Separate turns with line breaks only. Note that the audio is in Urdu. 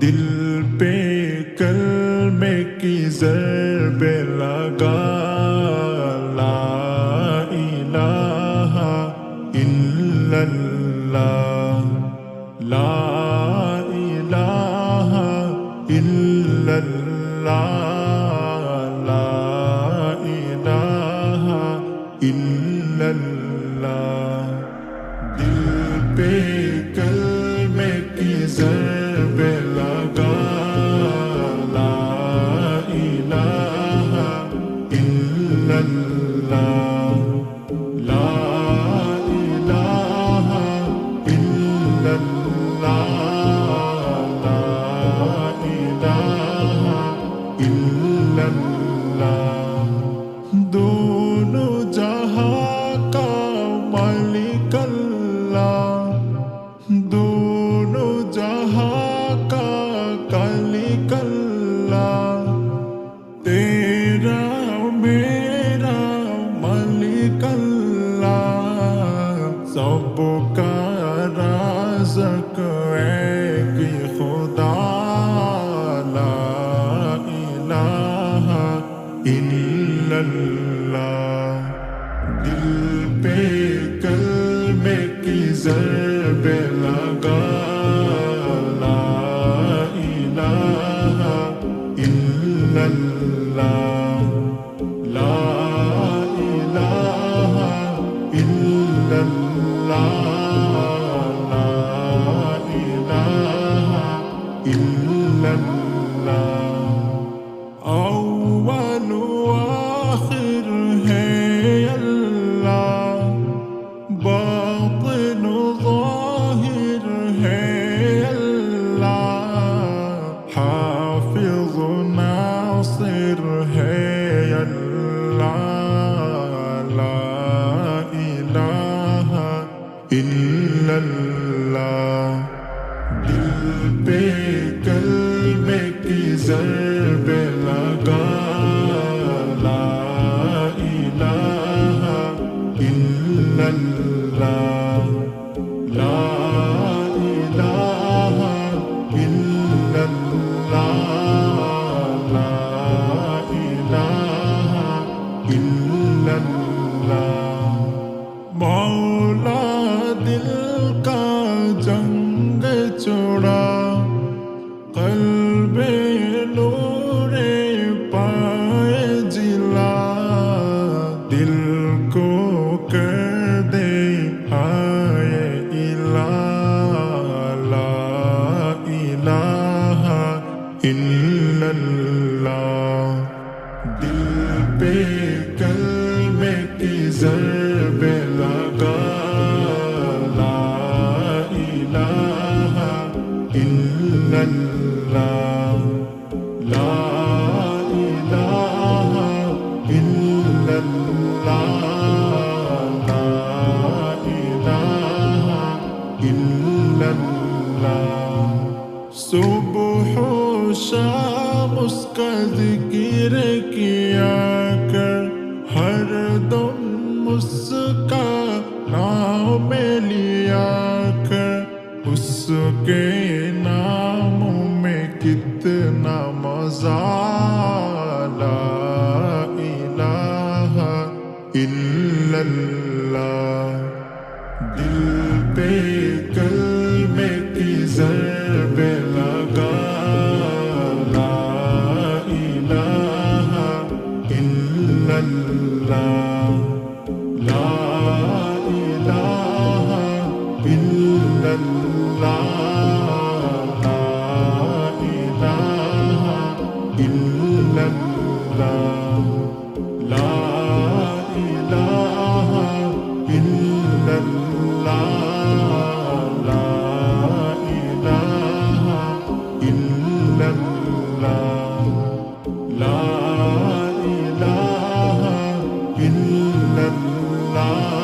دل پہ کلمے کی ضرب لگا لا الہ الا اللہ لا الہ الا اللہ لا الہ الا اللہ دل پہ کلمے کی ضرب لگا لا الہ الا اللہ لا الہ الا اللہ لا الہ الا اللہ دونوں جہاں کا مالک اللہ دونوں جہاں کا خالق اللہ تیرا میرا مالک اللہ سب کا رازق ایک ہی خدا لا الہ الا اللہ دل پہ کلمے کی ضرب لگا لا الہ الا اللہ لا الہ الا اللہ لا الہ الا اللہ اول و آخر ہے اللہ باطن و ظاہر ہے اللہ حافظ و ناصر ہے اللہ لا الہ الا اللہ دل پہ کلمے کی ضرب لگا لا الہ الا اللہ لا الہ الا اللہ لا الہ الا اللہ مولا دل کا جنگ چھوڑا قلب نور پائے جلا دل کو کر دے ہائے الہ لا الہ الا اللہ دل پہ کلمے کی ضرب لگا لا الہ الا اللہ لا الہ الا اللہ لا الہ الا اللہ صبح و شام اس کا ذکر کیا کر ہر دم اس کا نام لیا کر اس کے ناموں میں کتنا مزہ لا الہ الا اللہ دل پہ کلمے کی ضرب لگا لا الہ الا اللہ لا الہ الا اللہ لا الہ الا اللہ لا الہ الا اللہ لا الہ الا اللہ لا الہ الا اللہ